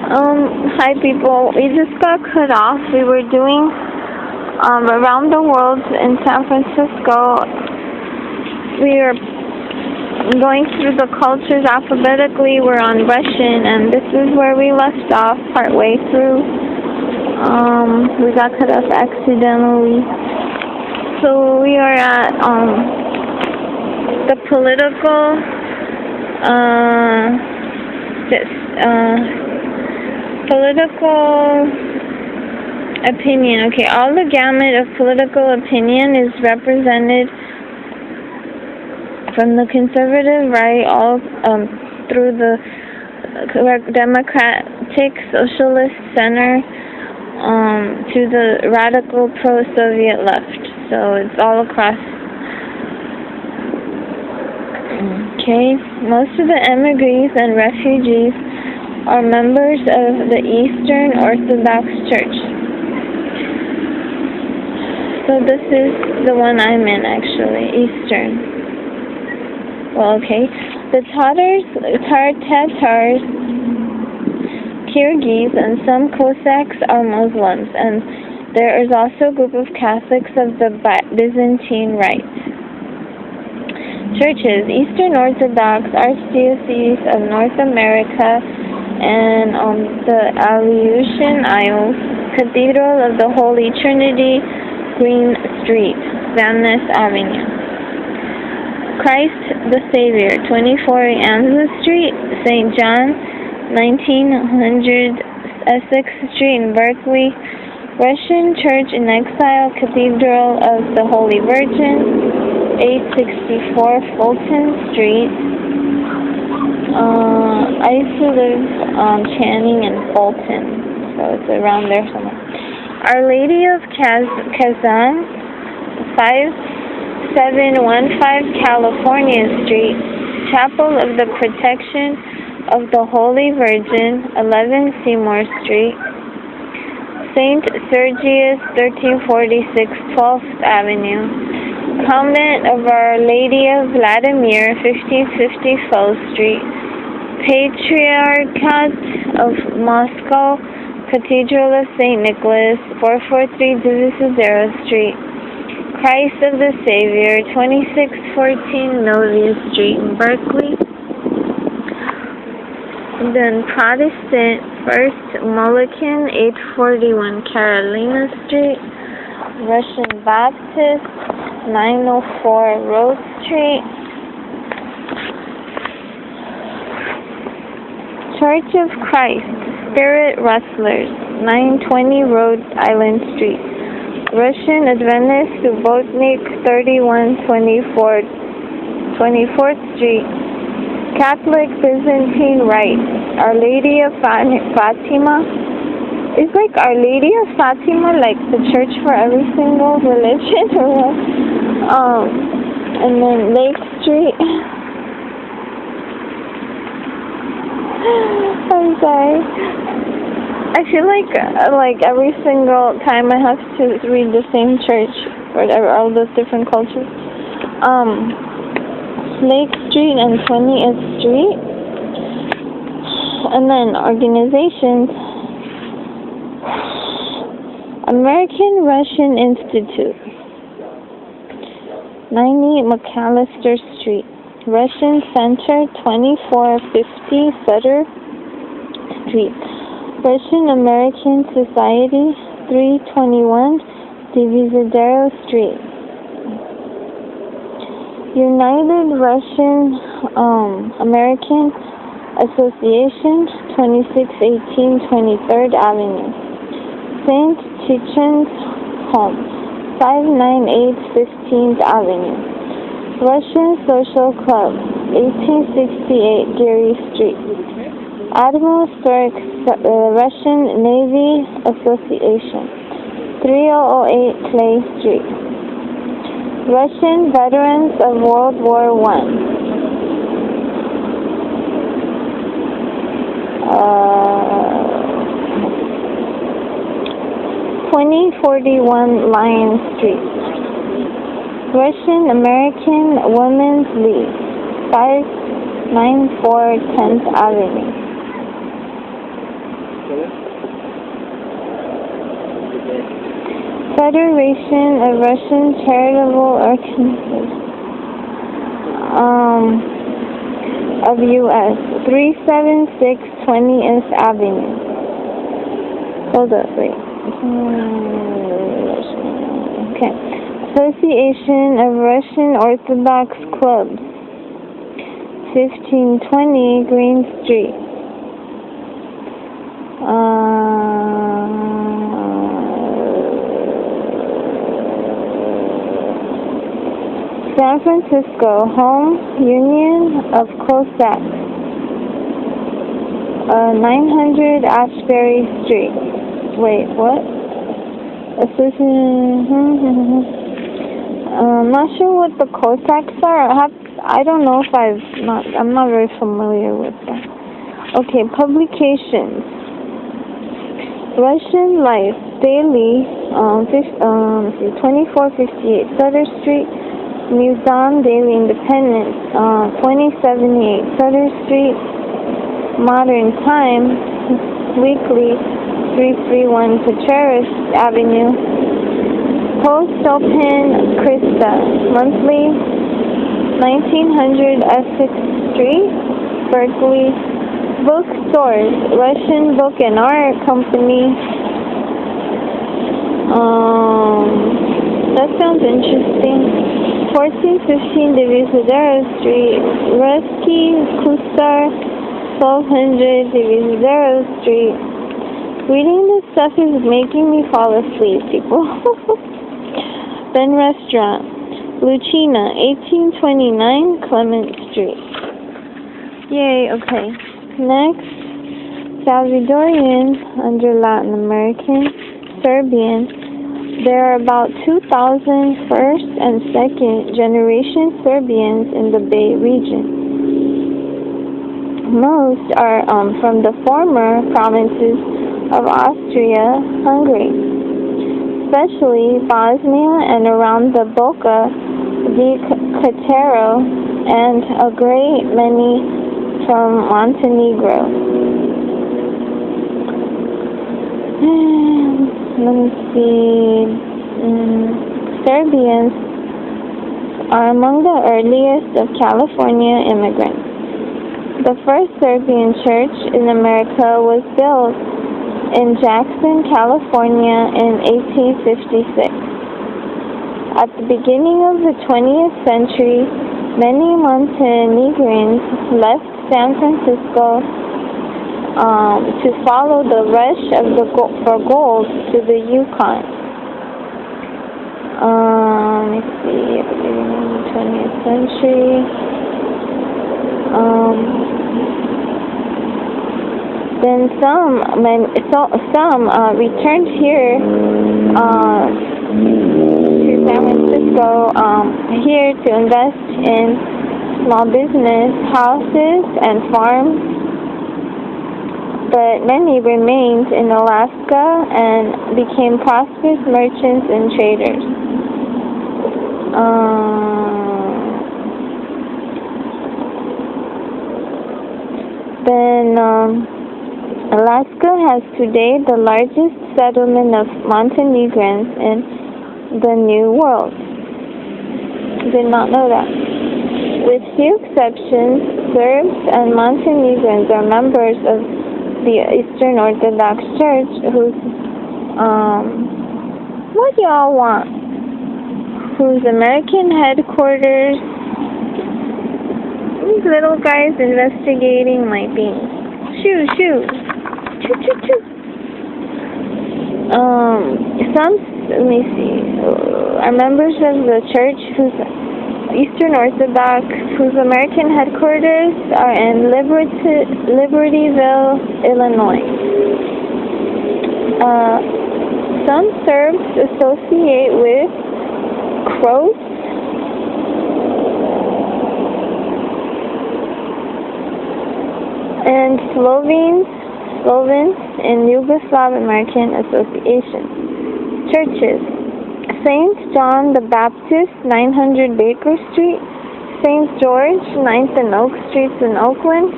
Hi people. We just got cut off. We were doing around the world in San Francisco. We are going through the cultures alphabetically. We're on Russian, and this is where we left off partway through. We got cut off accidentally. So we are at the political political opinion. Okay, all the gamut of political opinion is represented from the conservative right all through the democratic socialist center to the radical pro-Soviet left. So it's all across. Okay, most of the emigres and refugees are members of the Eastern Orthodox Church. So this is the one I'm in, actually, Eastern. Well, okay. The Tatars, Kyrgyz, and some Cossacks are Muslims, and there is also a group of Catholics of the Byzantine Rite. Churches: Eastern Orthodox Archdiocese of North America and the Aleutian Isles, Cathedral of the Holy Trinity, Green Street, Van Ness Avenue. Christ the Savior, 24 Anza Street, St. John, 1900 Essex Street in Berkeley. Russian Church in Exile, Cathedral of the Holy Virgin, 864 Fulton Street. I used to live Channing and Fulton, so it's around there somewhere. Our Lady of Kazan, 5715 California Street, Chapel of the Protection of the Holy Virgin, 11 Seymour Street. St. Sergius, 1346 12th Avenue. Convent of Our Lady of Vladimir, 1550 Faux Street. Patriarchate of Moscow, Cathedral of St. Nicholas, 443 Divisadero Street. Christ of the Savior, 2614 Millview Street in Berkeley. And then Protestant First Mullican, 841 Carolina Street. Russian Baptist, 904 Rose Street. Church of Christ, Spirit Rustlers, 920 Rhode Island Street. Russian Adventist Subotnik, 24th Street. Catholic Byzantine Rite, Our Lady of Fatima. Is like Our Lady of Fatima like the church for every single religion or what? And then Lake Street. I'm sorry. I feel like every single time I have to read the same church for all those different cultures. Lake Street and 20th Street. And then organizations. American Russian Institute, 90 McAllister Street. Russian Center, 2450 Sutter Street. Russian American Society, 321 Divisadero Street. United Russian American Association, 2618 23rd Avenue. St. Chichen's Home, 598 15th Avenue. Russian Social Club, 1868 Geary Street. Admiral Historic Russian Navy Association, 3008 Clay Street. Russian Veterans of World War I. 2041 Lion Street. Russian American Women's League, 594 10th Avenue. Federation of Russian Charitable Organizations of U.S. 376 20th Avenue. Hold up, wait. Okay. Association of Russian Orthodox Clubs, 1520 Green Street. San Francisco, Home Union of Cossacks, 900 Ashbury Street. Wait, what? I'm not sure what the Cossacks are. I don't know if I'm not very familiar with them. Okay, publications. Russian Life Daily, 2458 Sutter Street. Museum Daily Independence, 2078 Sutter Street. Modern Times Weekly, 331 Contreras Avenue. Post Open Krista Monthly, 1900 Essex Street, Berkeley. Bookstores, Russian Book and Art Company. That sounds interesting. 1415 Divisadero Street, Rusky Kustar, 1200 Divisadero Street. Reading this stuff is making me fall asleep, people. Then Restaurant, Lucina, 1829 Clement Street. Yay, okay. Next, Salvadorian under Latin American, Serbian. There are about 2,000 first and second generation Serbians in the Bay region. Most are from the former provinces of Austria-Hungary, especially Bosnia and around the Boka di Cataro, and a great many from Montenegro. Let me see. Serbians are among the earliest of California immigrants. The first Serbian church in America was built in Jackson, California in 1856. At the beginning of the 20th century, many Montenegrins left San Francisco to follow the rush for gold to the Yukon. Let's see, at the beginning of the 20th century. Then some returned here to San Francisco here to invest in small business, houses, and farms. But many remained in Alaska and became prosperous merchants and traders. Alaska has today the largest settlement of Montenegrins in the New World. Did not know that. With few exceptions, Serbs and Montenegrins are members of the Eastern Orthodox Church, whose what y'all want? Whose American headquarters. These little guys investigating my things. Shoo, shoo, choo, choo, choo. Let me see. Are members of the church whose Eastern Orthodox, whose American headquarters are in Libertyville, Illinois. Some Serbs associate with Croats and Slovenes in Yugoslav American Association. Churches: St. John the Baptist, 900 Baker Street, St. George, 9th and Oak Streets in Oakland.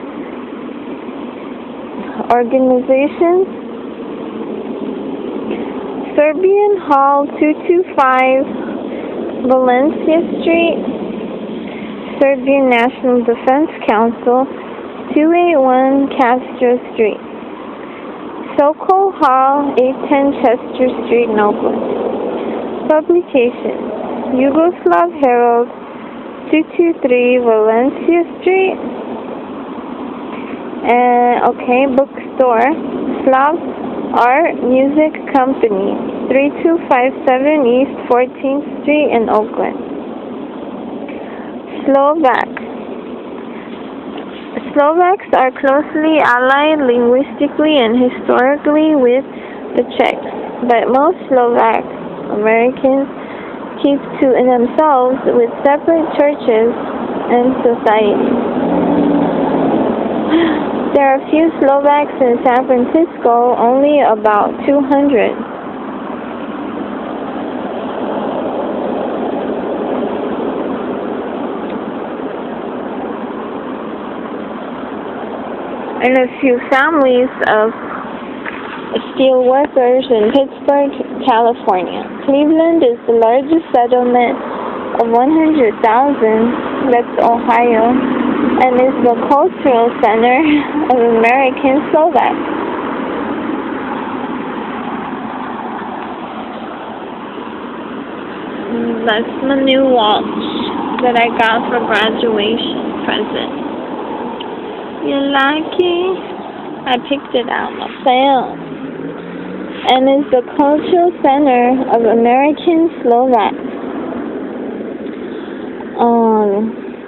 Organizations: Serbian Hall 225 Valencia Street, Serbian National Defense Council 281 Castro Street, Sokol Hall 810 Chester Street in Oakland. Publications: Yugoslav Herald 223 Valencia Street, bookstore, Slav Art Music Company, 3257 East 14th Street in Oakland. Slovaks are closely allied linguistically and historically with the Czechs, but most Slovak Americans keep to themselves with separate churches and societies. There are few Slovaks in San Francisco, only about 200. And a few families of steel workers in Pittsburgh, California. Cleveland is the largest settlement of 100,000, that's Ohio, and is the cultural center of American Slovaks. That's my new watch that I got for graduation present. You like it? I picked it out myself. And is the cultural center of American Slovaks.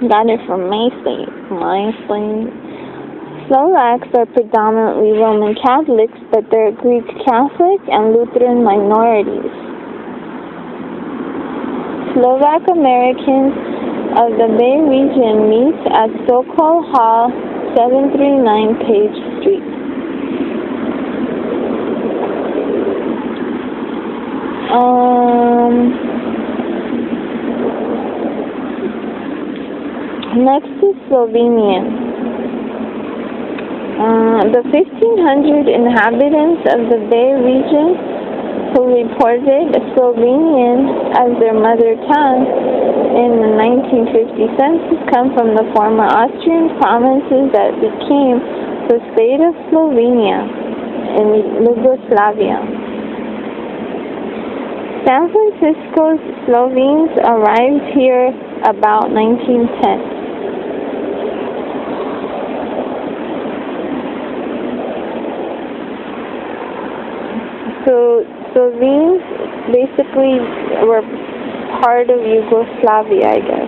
Got it from Macy's. Slovaks are predominantly Roman Catholics, but there are Greek Catholic and Lutheran minorities. Slovak Americans of the Bay Region meet at Sokol Hall, 739 Page Street. Next is Slovenian. The 1,500 inhabitants of the Bay Region who reported Slovenian as their mother tongue in the 1950 census come from the former Austrian provinces that became the state of Slovenia in Yugoslavia. San Francisco's Slovenes arrived here about 1910. So Slovenes basically were part of Yugoslavia, I guess.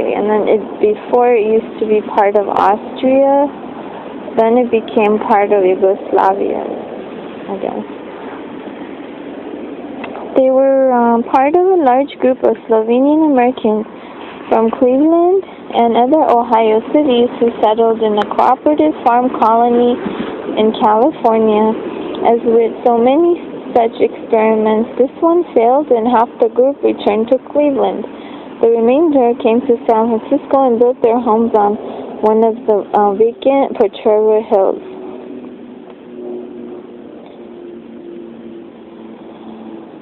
And then before it used to be part of Austria, then it became part of Yugoslavia, I guess. They were part of a large group of Slovenian Americans from Cleveland and other Ohio cities who settled in a cooperative farm colony in California. As with so many such experiments, this one failed and half the group returned to Cleveland. The remainder came to San Francisco and built their homes on one of the vacant Potrero Hills.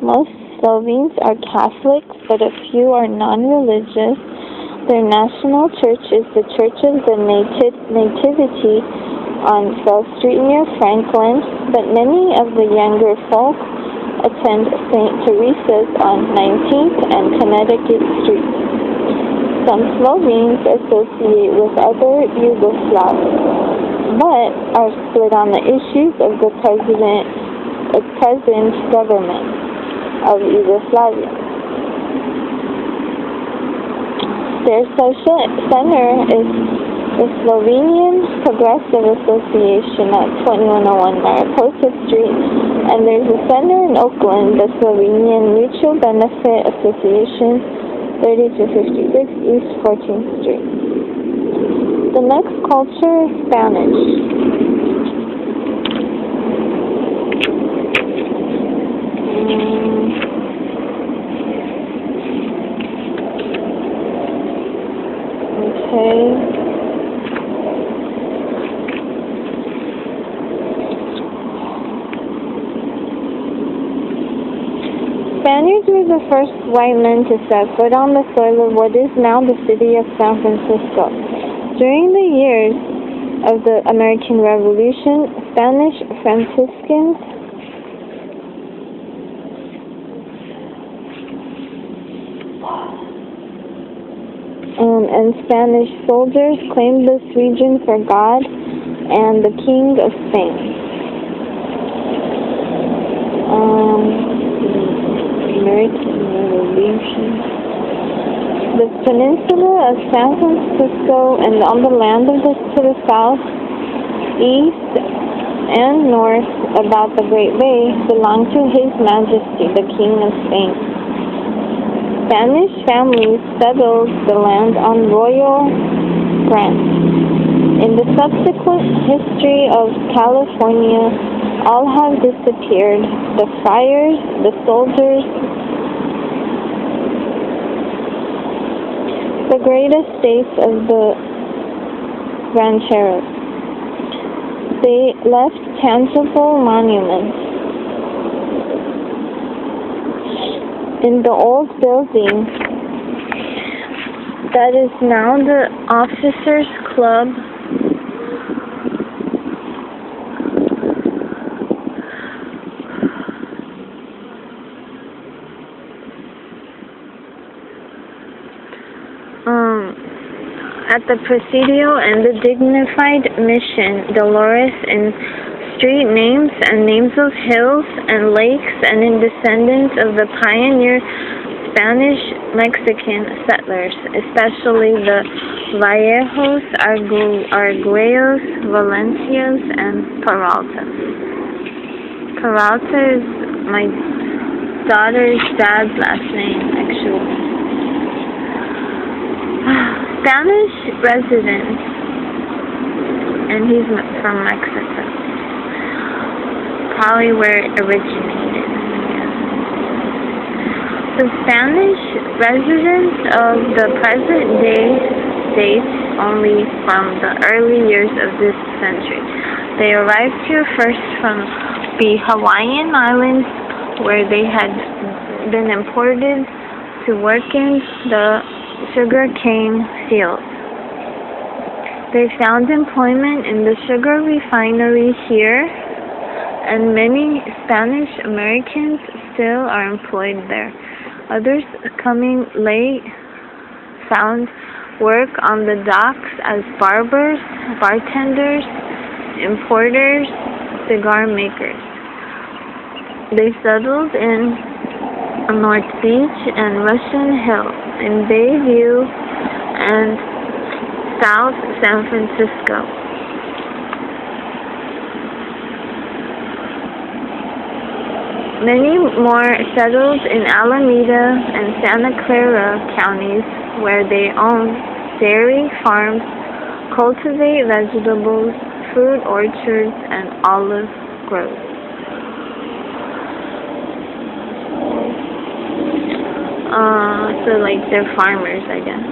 Most Slovenes are Catholics, but a few are non-religious. Their national church is the Church of the Nativity on Fell Street near Franklin, but many of the younger folk attend St. Teresa's on 19th and Connecticut Street. Some Slovenes associate with other Yugoslavs, but are split on the issues of the present government of Yugoslavia. Their social center is the Slovenian Progressive Association at 2101 Mariposa Street, and there's a center in Oakland, the Slovenian Mutual Benefit Association, 3256 East 14th Street. The next culture is Spanish. Spaniards were the first white men to set foot on the soil of what is now the city of San Francisco. During the years of the American Revolution, Spanish Franciscans and Spanish soldiers claimed this region for God and the King of Spain. American Revolution. The peninsula of San Francisco and on the land to the south, east, and north about the Great Bay belonged to His Majesty, the King of Spain. Spanish families settled the land on royal grant. In the subsequent history of California, all have disappeared. The friars, the soldiers, the great estates of the rancheros. They left tangible monuments. In the old building that is now the Officers Club, at the Presidio and the dignified Mission Dolores in street names and names of hills and lakes and in descendants of the pioneer Spanish-Mexican settlers, especially the Vallejos, Arguellos, Valencias, and Peraltas. Peralta is my daughter's dad's last name, actually. Spanish resident, and he's from Mexico. Probably where it originated. The Spanish residents of the present day date only from the early years of this century. They arrived here first from the Hawaiian Islands, where they had been imported to work in the sugar cane fields. They found employment in the sugar refinery here, and many Spanish Americans still are employed there. Others coming late found work on the docks as barbers, bartenders, importers, cigar makers. They settled in North Beach and Russian Hill, in Bayview and South San Francisco. Many more settled in Alameda and Santa Clara counties, where they own dairy farms, cultivate vegetables, fruit orchards, and olive groves. So like they're farmers, I guess.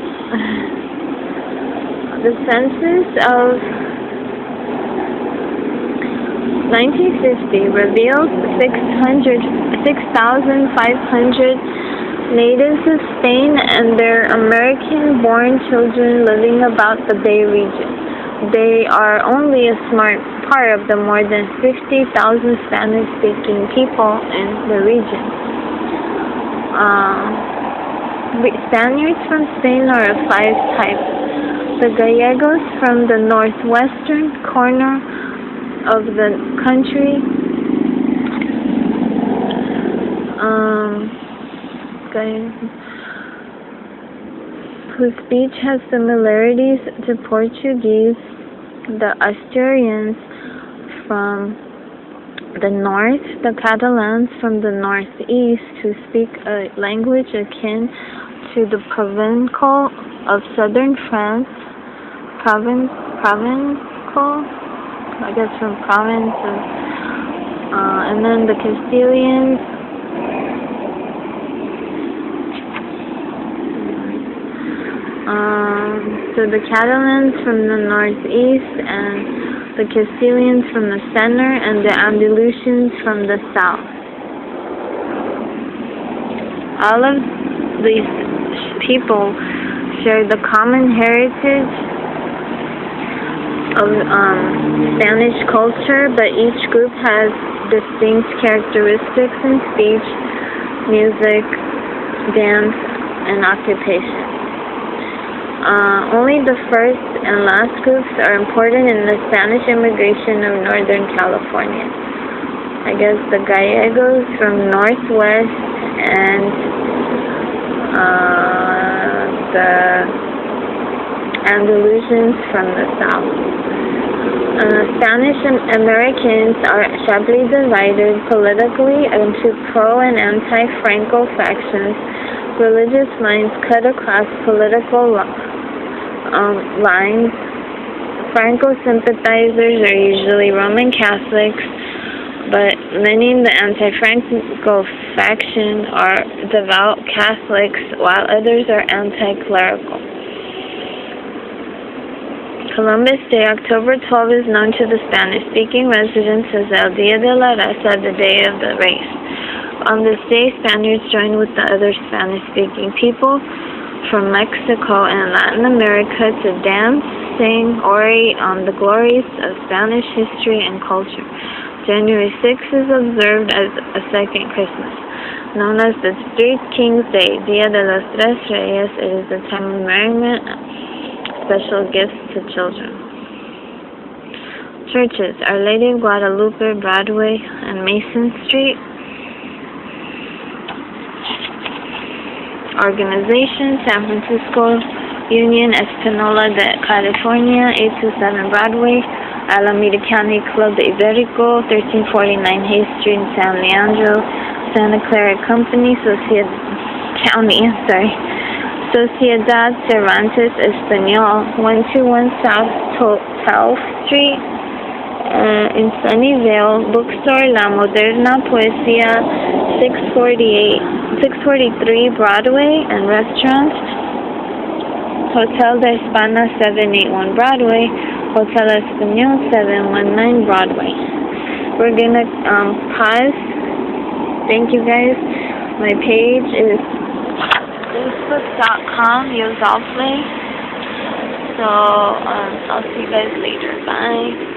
The census of 1950 revealed 6,500 natives of Spain and their American-born children living about the Bay region. They are only a small part of the more than 50,000 Spanish-speaking people in the region. Spaniards from Spain are of 5 types. The Gallegos from the northwestern corner of the country, whose speech has similarities to Portuguese. The Asturians from the north, the Catalans from the northeast, who speak a language akin to the Provençal of southern France, Provençal, I guess from province of, and then the Castilians, so the Catalans from the northeast, and the Castilians from the center, and the Andalusians from the south. All of these people share the common heritage of Spanish culture, but each group has distinct characteristics in speech, music, dance, and occupation. Only the first and last groups are important in the Spanish immigration of Northern California. I guess the Gallegos from Northwest and the Andalusians from the South. Spanish Americans are sharply divided politically into pro- and anti-Franco factions. Religious lines cut across political lines. Franco sympathizers are usually Roman Catholics, but many in the anti-Franco faction are devout Catholics, while others are anti-clerical. Columbus Day, October 12, is known to the Spanish-speaking residents as El Día de la Raza, the Day of the Race. On this day, Spaniards join with the other Spanish-speaking people from Mexico and Latin America to dance, sing, orate on the glories of Spanish history and culture. January 6th is observed as a second Christmas. Known as the Three Kings Day, Día de los Tres Reyes, it is a time of merriment, special gifts to children. Churches: Our Lady of Guadalupe, Broadway, and Mason Street. Organization: San Francisco Union Espanola de California, 827 Broadway. Alameda County Club de Iberico, 1349 Hayes Street in San Leandro. Santa Clara Company, Sociedad Cervantes Español, 121 South 12th Street. In Sunnyvale, Bookstore La Moderna Poesía, 643 Broadway, and restaurant. Hotel de España, 781 Broadway. Hotel Español, 719 Broadway. We're gonna pause. Thank you guys. My page is facebook.com/Yozalplay. So I'll see you guys later. Bye.